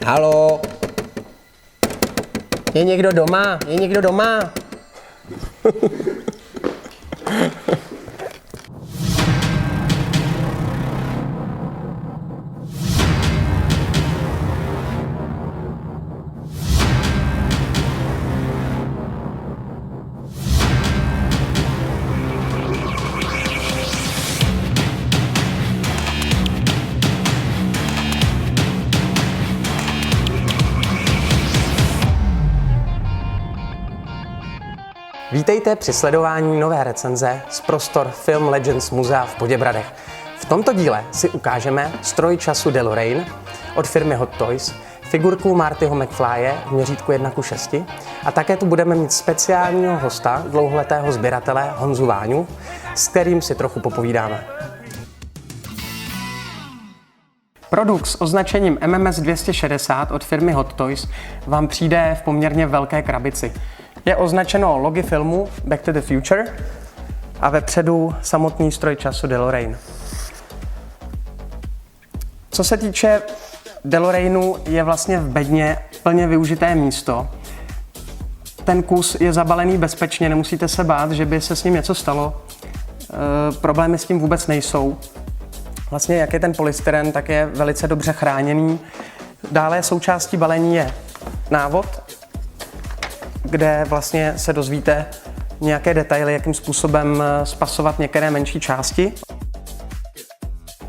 Haló? Je někdo doma? Je někdo doma? Vítejte při sledování nové recenze z prostor Film Legends muzea v Poděbradech. V tomto díle si ukážeme stroj času DeLorean od firmy Hot Toys, figurku Martyho McFlye v měřítku 1:6 a také tu budeme mít speciálního hosta, dlouholetého sběratele Honzu Váňu, s kterým si trochu popovídáme. Produkt s označením MMS 260 od firmy Hot Toys vám přijde v poměrně velké krabici. Je označeno logy filmu Back to the Future a vepředu samotný stroj času DeLorean. Co se týče DeLoreanu, je vlastně v bedně plně využité místo. Ten kus je zabalený bezpečně, nemusíte se bát, že by se s ním něco stalo. Problémy s tím vůbec nejsou. Vlastně jak je ten polystyren, tak je velice dobře chráněný. Dále součástí balení je návod, kde vlastně se dozvíte nějaké detaily, jakým způsobem spasovat některé menší části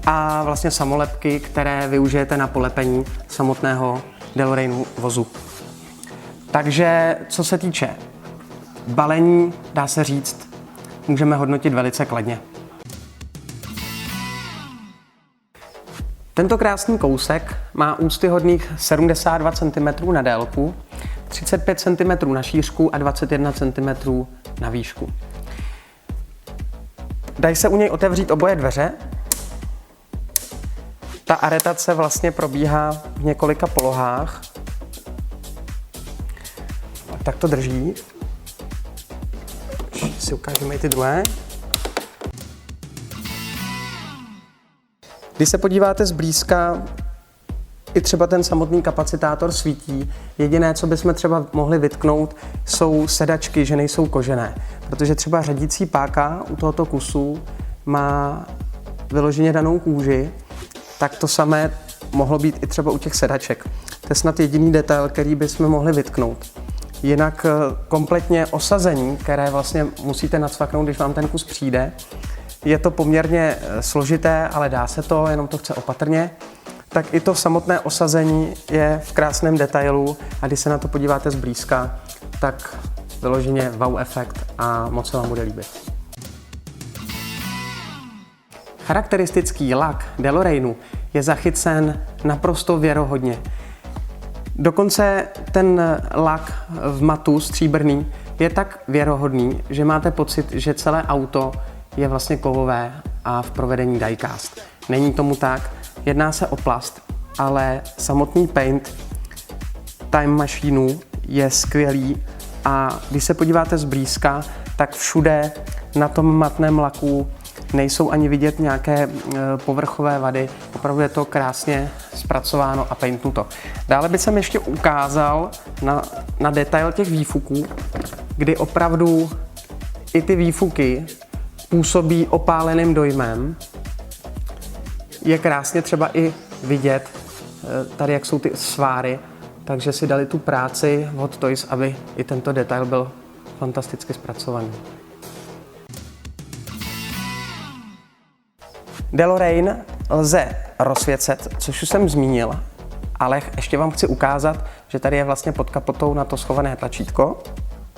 a vlastně samolepky, které využijete na polepení samotného DeLoreanu vozu. Takže co se týče balení, dá se říct, můžeme hodnotit velice kladně. Tento krásný kousek má úctyhodných 72 cm na délku, 35 cm na šířku a 21 cm na výšku. Dají se u něj otevřít oboje dveře. Ta aretace vlastně probíhá v několika polohách. Tak to drží. Si ukážeme i ty druhé. Když se podíváte zblízka, i třeba ten samotný kapacitátor svítí. Jediné, co bychom třeba mohli vytknout, jsou sedačky, že nejsou kožené. Protože třeba řadící páka u tohoto kusu má vyloženě danou kůži, tak to samé mohlo být i třeba u těch sedaček. To je snad jediný detail, který bychom mohli vytknout. Jinak kompletně osazení, které vlastně musíte nacvaknout, když vám ten kus přijde, je to poměrně složité, ale dá se to, jenom to chce opatrně. Tak i to samotné osazení je v krásném detailu a když se na to podíváte zblízka, tak vyloženě wow efekt a moc se vám bude líbit. Charakteristický lak DeLoreanu je zachycen naprosto věrohodně. Dokonce ten lak v matu stříbrný je tak věrohodný, že máte pocit, že celé auto je vlastně kovové a v provedení die-cast. Není tomu tak. Jedná se o plast, ale samotný paint Time Machine je skvělý a když se podíváte zblízka, tak všude na tom matném laku nejsou ani vidět nějaké povrchové vady. Opravdu je to krásně zpracováno a paintnuto. Dále bych jsem ještě ukázal na detail těch výfuků, kdy opravdu i ty výfuky působí opáleným dojmem. Je krásně třeba i vidět tady, jak jsou ty sváry, takže si dali tu práci v Hot Toys, aby i tento detail byl fantasticky zpracovaný. DeLorean lze rozsvěcet, což už jsem zmínil, ale ještě vám chci ukázat, že tady je vlastně pod kapotou na to schované tlačítko.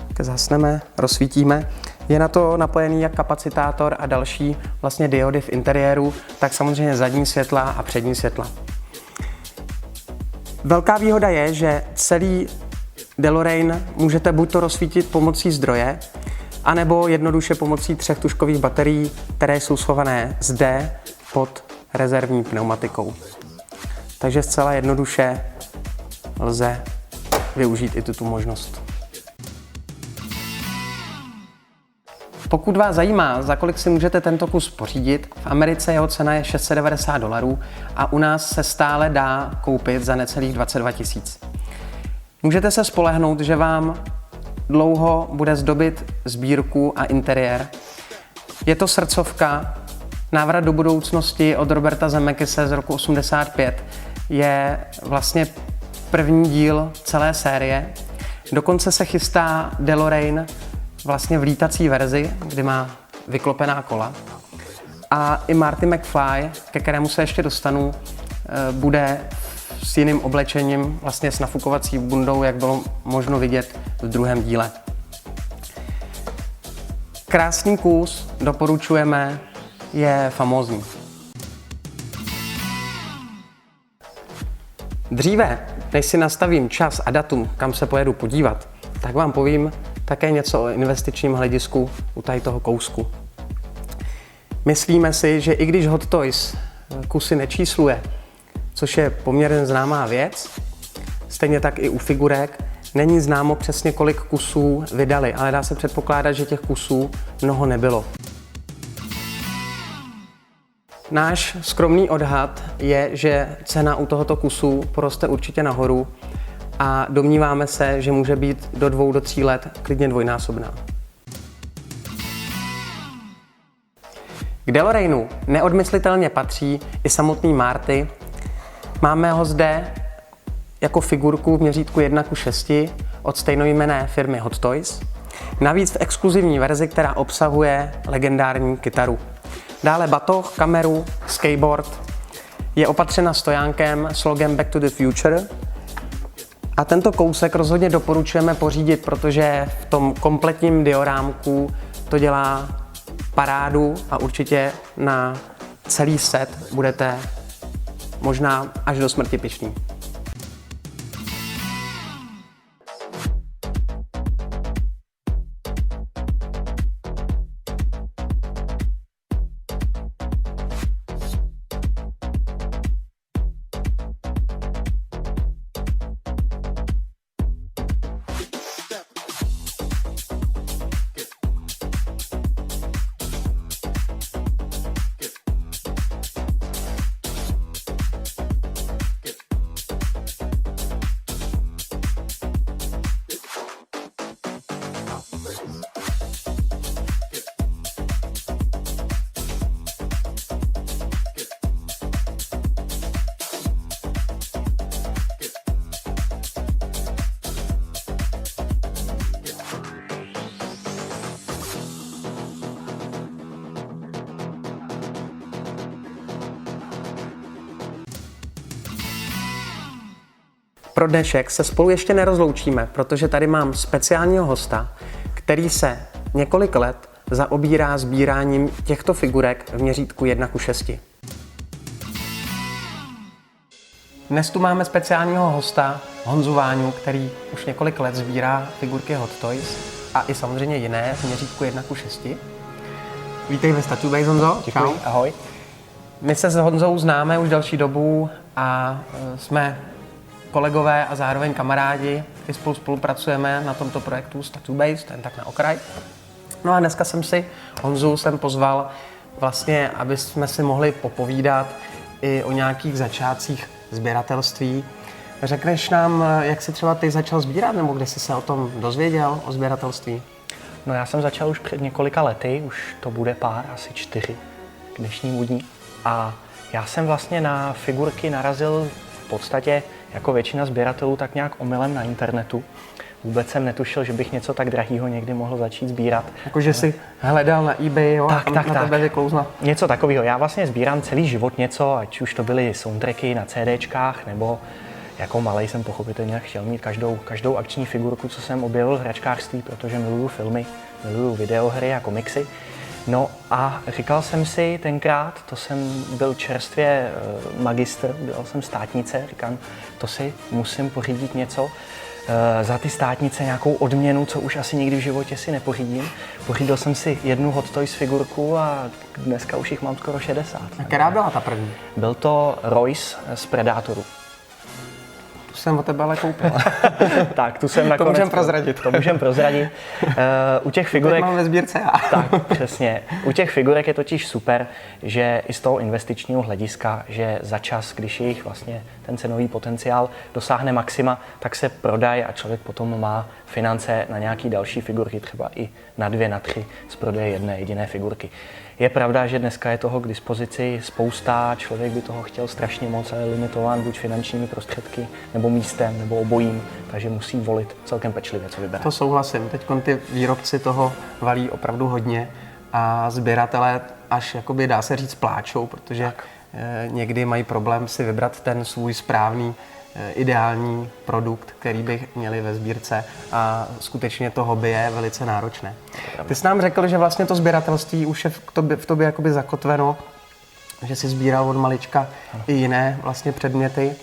Tak zhasneme, rozsvítíme. Je na to napojený jak kapacitátor a další vlastně diody v interiéru, tak samozřejmě zadní světla a přední světla. Velká výhoda je, že celý DeLorean můžete buď to rozsvítit pomocí zdroje, anebo jednoduše pomocí 3 tužkových baterií, které jsou schované zde pod rezervní pneumatikou. Takže zcela jednoduše lze využít i tuto možnost. Pokud vás zajímá, za kolik si můžete tento kus pořídit, v Americe jeho cena je $690 a u nás se stále dá koupit za necelých 22 000. Můžete se spolehnout, že vám dlouho bude zdobit sbírku a interiér. Je to srdcovka, návrat do budoucnosti od Roberta Zemeckise z roku 85. Je vlastně první díl celé série. Dokonce se chystá DeLorean vlastně v lítací verzi, kdy má vyklopená kola. A i Marty McFly, ke kterému se ještě dostanu, bude s jiným oblečením, vlastně s nafukovací bundou, jak bylo možno vidět v druhém díle. Krásný kus, doporučujeme, je famózní. Dříve, než si nastavím čas a datum, kam se pojedu podívat, tak vám povím také něco o investičním hledisku u tady toho kousku. Myslíme si, že i když Hot Toys kusy nečísluje, což je poměrně známá věc, stejně tak i u figurek, není známo přesně, kolik kusů vydali, ale dá se předpokládat, že těch kusů mnoho nebylo. Náš skromný odhad je, že cena u tohoto kusu poroste určitě nahoru a domníváme se, že může být do 2 do 3 let klidně dvojnásobná. K DeLoreanu neodmyslitelně patří i samotný Marty. Máme ho zde jako figurku v měřítku 1:6 od stejnojmenné firmy Hot Toys. Navíc v exkluzivní verzi, která obsahuje legendární kytaru. Dále batoh, kameru, skateboard. Je opatřena stojánkem s logem Back to the Future. A tento kousek rozhodně doporučujeme pořídit, protože v tom kompletním diorámku to dělá parádu a určitě na celý set budete možná až do smrti pyšní. Pro dnešek se spolu ještě nerozloučíme, protože tady mám speciálního hosta, který se několik let zaobírá sbíráním těchto figurek v měřítku 1:6. Dnes tu máme speciálního hosta Honzu Váňu, který už několik let sbírá figurky Hot Toys a i samozřejmě jiné v měřítku 1:6. Vítej ve Statue Base, Honzo. Děkuji, ahoj. My se s Honzou známe už delší dobu a jsme kolegové a zároveň kamarádi, i spolupracujeme na tomto projektu Statue Base, ten tak na okraj. No a dneska jsem si Honzu pozval vlastně, aby jsme si mohli popovídat i o nějakých začátcích sběratelství. Řekneš nám, jak jsi třeba ty začal sbírat, nebo kde jsi se o tom dozvěděl, o sběratelství? No já jsem začal už před několika lety, už to bude pár, asi 4 k dnešnímu dní. A já jsem vlastně na figurky narazil v podstatě jako většina sběratelů tak nějak omylem na internetu. Vůbec jsem netušil, že bych něco tak drahýho někdy mohl začít sbírat. Jakože jsi hledal na eBay, jo? Tak. Tebe vyklouzla. Něco takového. Já vlastně sbírám celý život něco, ať už to byly soundtracky na CDčkách, nebo jako malej jsem pochopitelně chtěl mít každou akční figurku, co jsem objevil v hračkářství, protože miluju filmy, miluju videohry a komiksy. No a říkal jsem si tenkrát, to jsem byl čerstvě magistr, dělal jsem státnice, říkám, to si musím pořídit něco za ty státnice, nějakou odměnu, co už asi nikdy v životě si nepořídím. Pořídil jsem si jednu Hot Toys figurku a dneska už jich mám skoro 60. A která byla ta první? Byl to Royce z Predatoru. jsem o tebe ale koupil. Tak, tu jsem nakonec... To můžeme prozradit. To můžeme prozradit. U těch figurek... Teď mám ve sbírce já. Tak, přesně. U těch figurek je totiž super, že i z toho investičního hlediska, že za čas, když jejich vlastně ten cenový potenciál dosáhne maxima, tak se prodají a člověk potom má finance na nějaký další figurky, třeba i na 2, na 3 z prodeje jedné jediné figurky. Je pravda, že dneska je toho k dispozici spousta, člověk by toho chtěl strašně moc, ale je limitován buď finančními prostředky, nebo místem, nebo obojím, takže musí volit celkem pečlivě, co vybere. To souhlasím. Teď ty výrobci toho valí opravdu hodně a sběratelé až jakoby dá se říct pláčou, protože někdy mají problém si vybrat ten svůj správný ideální produkt, který by měli ve sbírce a skutečně to hobby je velice náročné. Ty jsi nám řekl, že vlastně to sběratelství už je v tobě jakoby zakotveno, že jsi sbíral od malička i jiné vlastně předměty.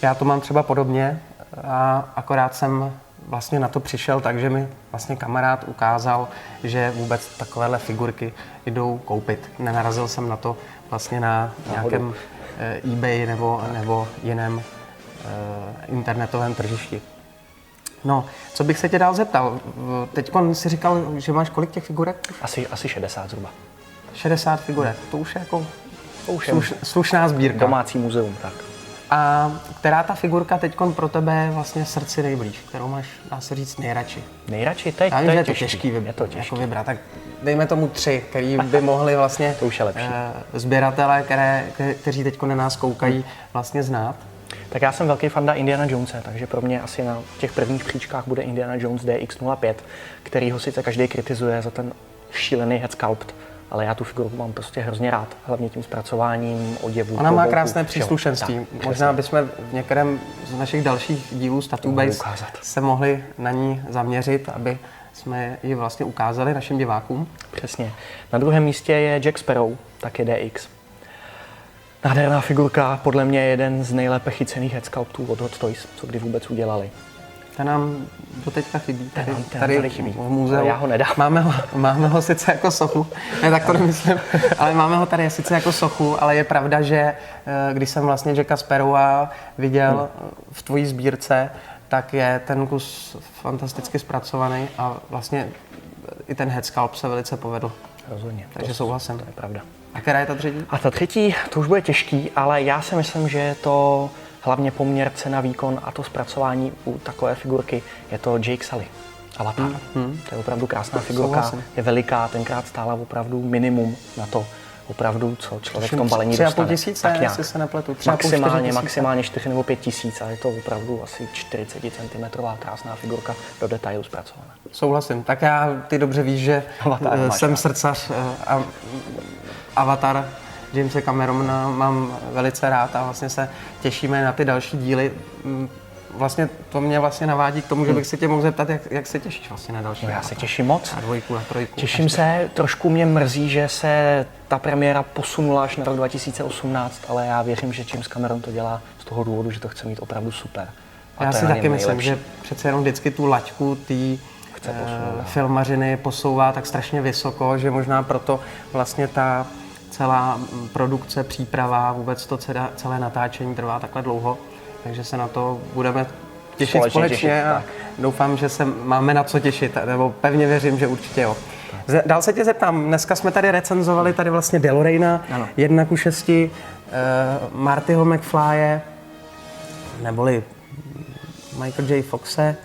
Já to mám třeba podobně a akorát jsem vlastně na to přišel, takže mi vlastně kamarád ukázal, že vůbec takovéhle figurky jdou koupit. Nenarazil jsem na to vlastně na nějakém eBay nebo jiném internetovém tržišti. No, co bych se tě dál zeptal? Teď jsi říkal, že máš kolik těch figurek? Asi 60 zhruba. 60 figurek, to už je jako slušná sbírka. Domácí muzeum, tak. A která ta figurka teď pro tebe je vlastně srdci nejblíž, kterou máš, dá se říct, nejradši? Nejradši? To je těžký vybrat. Je to těžký. Jako vybrat. Tak dejme tomu 3, který by mohli vlastně to už je lepší. Sběratelé, kteří teď na nás koukají, vlastně znát. Tak já jsem velký fanda Indiana Jonese, takže pro mě asi na těch prvních příčkách bude Indiana Jones DX05, který ho sice každý kritizuje za ten šílený head sculpt, ale já tu figurku mám prostě hrozně rád, hlavně tím zpracováním oděvů. Ona má krásné příslušenství. Možná bychom v některém z našich dalších dílů z Tattoo Base se mohli na ní zaměřit, aby jsme ji vlastně ukázali našim divákům. Přesně. Na druhém místě je Jack Sparrow, taky DX. Nádherná figurka, podle mě jeden z nejlépe chycených head sculptů od Hot Toys, co kdy vůbec udělali. Ten nám doteďka chybí. Tady chybí. V muzeu. Já ho nedám. Máme ho sice jako sochu, ne, tak to nemyslím, ale máme ho tady sice jako sochu, ale je pravda, že když jsem vlastně Jacka Sparrowa viděl v tvojí sbírce, tak je ten kus fantasticky zpracovaný a vlastně i ten head sculpt se velice povedl. Rozhodně. Takže souhlasím. To je pravda. A která je ta třetí? A ta třetí, to už bude těžký, ale já si myslím, že je to hlavně poměr cena výkon a to zpracování u takové figurky je to Jake Sully. Avatar. To je opravdu krásná figurka, souhlasím. Je veliká, tenkrát stála opravdu minimum na to, opravdu, co člověk v tom balení 3,5 dostane. tisíce, jestli se nepletu. Maximálně 4 nebo 5 tisíc a je to opravdu asi 40 cm krásná figurka do detailu zpracovaná. Souhlasím. Tak ty dobře víš, že jsem srdcař a Avatar Jamese Camerona mám velice rád a vlastně se těšíme na ty další díly. Vlastně to mě vlastně navádí k tomu, že bych se tě mohl zeptat, jak se těšíš vlastně na další. No, já se těším moc. Na 2, na 3. Těším se, trošku mě mrzí, že se ta premiéra posunula až na rok 2018, ale já věřím, že James Cameron to dělá z toho důvodu, že to chce mít opravdu super. A já si taky myslím, že přece jenom vždycky tu laťku filmařiny posouvá tak strašně vysoko, že možná proto vlastně ta celá produkce, příprava, vůbec to celé natáčení trvá takhle dlouho, takže se na to budeme těšit společně a doufám, že se máme na co těšit, nebo pevně věřím, že určitě jo. Dál se tě zeptám, dneska jsme tady recenzovali tady vlastně DeLoreana 1:6, Martyho McFlye, neboli Michael J. Foxe.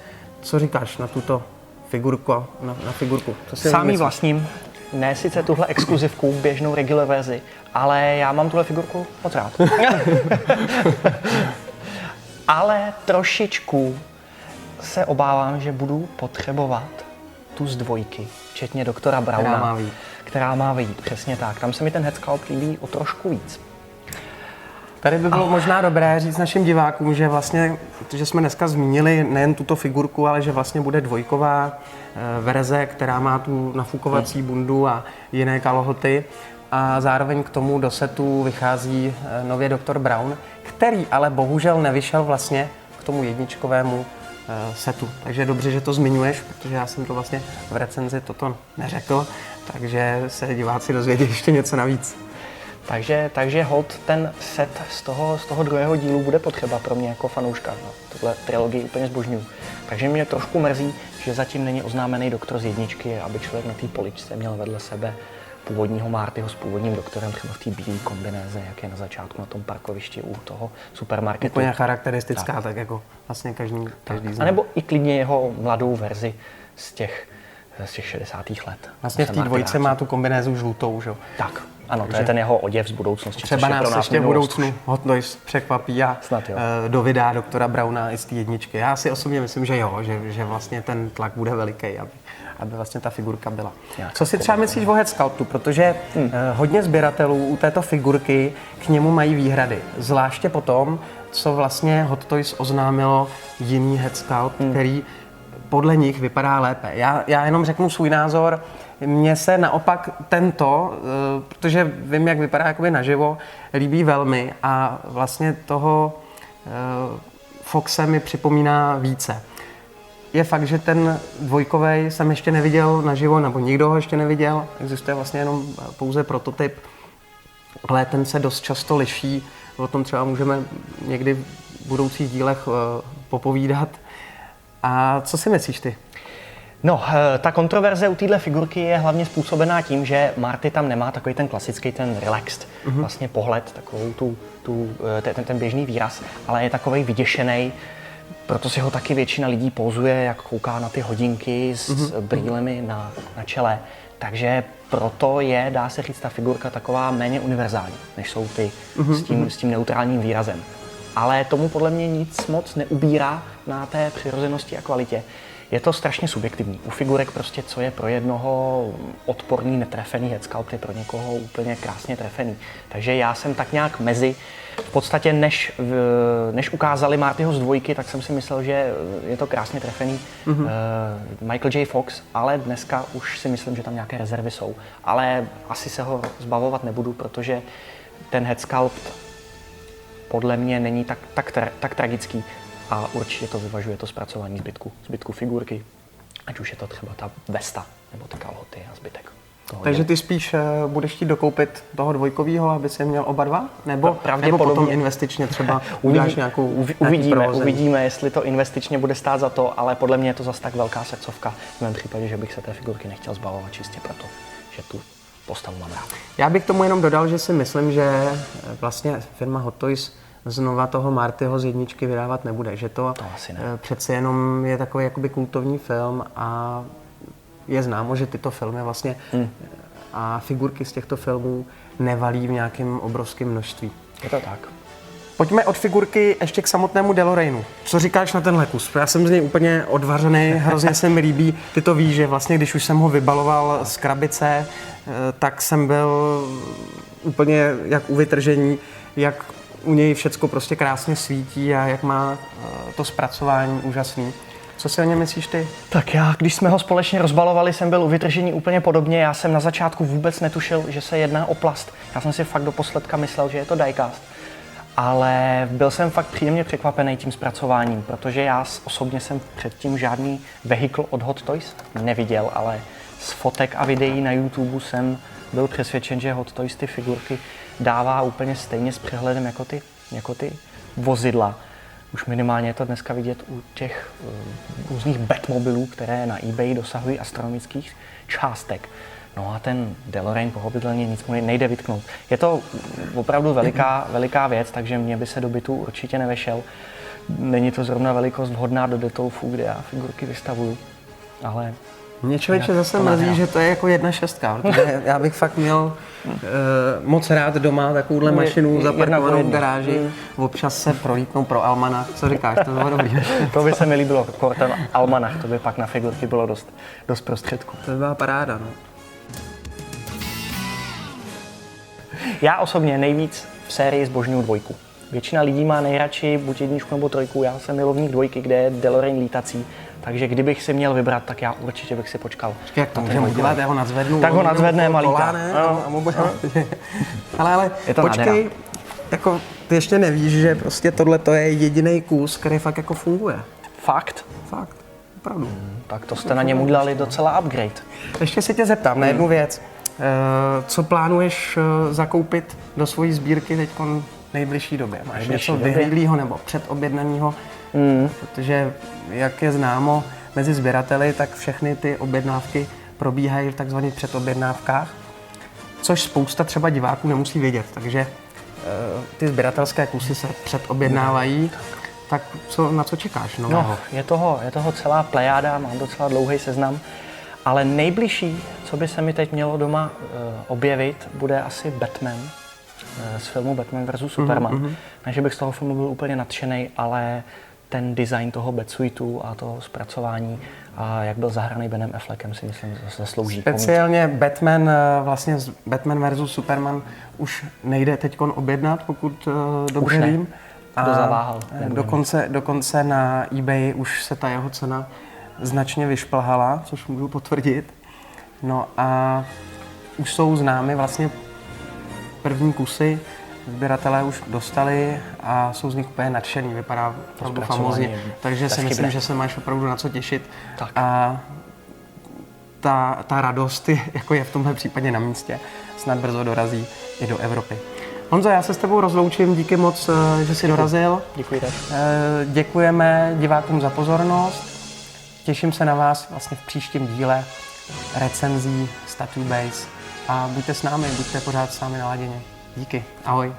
Co říkáš na tuto figurku? Na figurku? Sám ji vlastním. Ne sice tuhle exkluzivku, běžnou regular verzi, ale já mám tuhle figurku moc rád. Ale trošičku se obávám, že budu potřebovat tu z 2, včetně doktora Brauna, která má vyjít, přesně tak. Tam se mi ten head sculpt líbí o trošku víc. Tady by bylo možná dobré říct našim divákům, že vlastně, že jsme dneska zmínili nejen tuto figurku, ale že vlastně bude 2 verze, která má tu nafukovací bundu a jiné kalhoty. A zároveň k tomu do setu vychází nově doktor Brown, který ale bohužel nevyšel vlastně k tomu 1 setu. Takže je dobře, že to zmiňuješ, protože já jsem to vlastně v recenzi toto neřekl, takže se diváci dozvědí ještě něco navíc. Takže hold ten set z toho druhého dílu bude potřeba pro mě jako fanouška. No, tuhle trilogii úplně zbožňuju. Takže mě trošku mrzí, že zatím není oznámený doktor z jedničky, aby člověk na té poličce měl vedle sebe původního Martyho s původním doktorem, třeba v té bílé kombinéze, jak je na začátku na tom parkovišti u toho supermarketu. Úplně charakteristická, tak jako vlastně každý zná. A nebo i klidně jeho mladou verzi z těch 60. let. Vlastně v té dvojice má tu kombinézu žlutou, že jo? Tak, ano, to je ten jeho oděv z budoucnosti. Třeba nás ještě v budoucnu Hot Toys překvapí a dovydá doktora Browna i z té jedničky. Já si osobně myslím, že jo, že vlastně ten tlak bude veliký, aby vlastně ta figurka byla. Co si třeba myslíš o Head Sculptu? Protože hodně sběratelů u této figurky k němu mají výhrady. Zvláště potom, co vlastně Hot Toys oznámilo jiný Head Sculpt, který podle nich vypadá lépe. Já jenom řeknu svůj názor. Mně se naopak tento, protože vím, jak vypadá jakoby naživo, líbí velmi a vlastně toho Foxe mi připomíná více. Je fakt, že ten dvojkovej jsem ještě neviděl naživo, nebo nikdo ho ještě neviděl, existuje vlastně jenom pouze prototyp, ale ten se dost často liší, o tom třeba můžeme někdy v budoucích dílech popovídat. A co si myslíš ty? No, ta kontroverze u téhle figurky je hlavně způsobená tím, že Marty tam nemá takový ten klasický, ten relaxed vlastně pohled, takovou ten běžný výraz, ale je takovej vyděšený. Proto si ho taky většina lidí pózuje, jak kouká na ty hodinky s brýlemi na čele. Takže proto je, dá se říct, ta figurka taková méně univerzální, než jsou ty s tím neutrálním výrazem. Ale tomu podle mě nic moc neubírá na té přirozenosti a kvalitě. Je to strašně subjektivní. U figurek prostě, co je pro jednoho odporný, netrefený head sculpt, je pro někoho úplně krásně trefený. Takže já jsem tak nějak mezi. V podstatě, než ukázali Martyho z dvojky, tak jsem si myslel, že je to krásně trefený Michael J. Fox, ale dneska už si myslím, že tam nějaké rezervy jsou. Ale asi se ho zbavovat nebudu, protože ten head sculpt podle mě není tak tragický a určitě to vyvažuje to zpracování zbytku figurky, ať už je to třeba ta vesta nebo ty kalhoty a zbytek. Takže ty spíš budeš chtít dokoupit toho dvojkovýho, aby si je měl oba dva? Nebo potom investičně třeba uděláš nějakou Uvidíme, jestli to investičně bude stát za to, ale podle mě je to zase tak velká srdcovka v mém případě, že bych se té figurky nechtěl zbavovat čistě proto, že tu postavu mám rád. Já bych tomu jenom dodal, že si myslím, že vlastně firma Hot Toys znova toho Martyho z jedničky vydávat nebude, že to asi ne. Přece jenom je takový jakoby kultovní film a je známo, že tyto filmy vlastně a figurky z těchto filmů nevalí v nějakém obrovském množství. Je to tak. Pojďme od figurky ještě k samotnému DeLoreanu. Co říkáš na tenhle kus? Já jsem z něj úplně odvařený, hrozně se mi líbí. Ty to víš, že vlastně když už jsem ho vybaloval z krabice, tak jsem byl úplně jak u vytržení, jak u něj všecko prostě krásně svítí a jak má to zpracování úžasný. Co si o něm myslíš ty? Tak já, když jsme ho společně rozbalovali, jsem byl u vytržení úplně podobně. Já jsem na začátku vůbec netušil, že se jedná o plast. Já jsem si fakt do posledka myslel, že je to diecast. Ale byl jsem fakt příjemně překvapený tím zpracováním, protože já osobně jsem předtím žádný vehikl od Hot Toys neviděl, ale z fotek a videí na YouTube jsem byl přesvědčen, že Hot Toys ty figurky dává úplně stejně s přehledem jako ty vozidla. Už minimálně je to dneska vidět u těch různých Batmobilů, které na eBay dosahují astronomických částek. No a ten DeLorean pochopitelně nic mu nejde vytknout. Je to opravdu veliká věc, takže mě by se do bytu určitě nevešel. Není to zrovna velikost vhodná do Detolfu, kde já figurky vystavuju, ale... Mě člověče zase mrzí, že to je jako 1.6, protože já bych fakt měl moc rád doma takovouhle mašinu zaparkovanou v garáži. Občas se prolítnou pro Almanach. Co říkáš, to bylo dobrý. To by se mi líbilo, ten Almanach, to by pak na figurky bylo dost prostředků. To by byla paráda, no. Já osobně nejvíc v sérii zbožňuju dvojku. Většina lidí má nejradši buď jedničku nebo trojku, já jsem milovník dvojky, kde je DeLorean lítací. Takže kdybych si měl vybrat, tak já určitě bych si počkal. Jak to můžeme udělat, já ho nadzvednu. Tak ho nadzvedneme a lítá. Ale počkej, jako ty ještě nevíš, že prostě tohle je jediný kus, který fakt jako funguje. Fakt? Fakt, opravdu. Tak to jste na něm udělali docela upgrade. Ještě se tě zeptám na jednu věc. Co plánuješ zakoupit do svojí sbírky teď v nejbližší době? Máš Nejbližší něco době? vyhlídlýho nebo předobjednaného? Protože, jak je známo mezi sběrateli, tak všechny ty objednávky probíhají v takzvaných předobjednávkách, což spousta třeba diváků nemusí vědět. Takže ty sběratelské kusy se předobjednávají. Tak na co čekáš nového? No, je toho celá plejáda, mám docela dlouhý seznam, ale nejbližší, co by se mi teď mělo doma objevit, bude asi Batman z filmu Batman vs. Superman. Ne, že bych z toho filmu byl úplně nadšený, ale ten design toho Batsuitu a toho zpracování a jak byl zahraný Benem Affleckem, si myslím, zaslouží. Speciálně Batman, vlastně Batman vs. Superman už nejde teď objednat, pokud dobře vím. Kdo zaváhal? Dokonce na eBay už se ta jeho cena značně vyšplhala, což můžu potvrdit. No a už jsou známy vlastně první kusy, sběratelé už dostali a jsou z nich úplně nadšený, vypadá opravdu famózně. Takže si myslím, že se máš opravdu na co těšit. Tak. A ta radost je v tomhle případě na místě. Snad brzo dorazí i do Evropy. Honzo, já se s tebou rozloučím, díky moc, že jsi dorazil. Děkuji tak. Děkujeme divákům za pozornost. Těším se na vás vlastně v příštím díle recenzí z Tattoo Base. A buďte s námi, buďte pořád s námi naladěni. Díky, ahoj.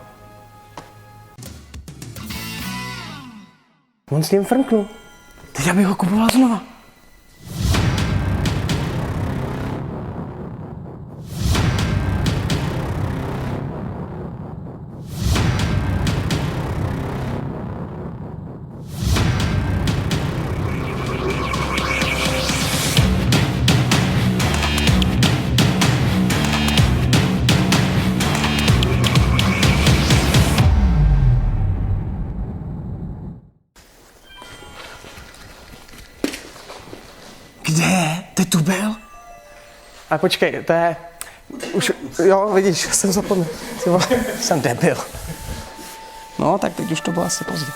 On s ním frnknul. Teď abych ho kupoval znova. Kde? Ty tu byl? A počkej, to je... Už, jo, vidíš, jsem zapomněl. Jsem debil. No, tak teď už to bylo asi pozdě.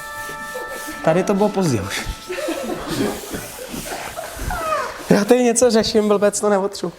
Tady to bylo pozdě už. Já tady něco řeším, blbec to neotřu.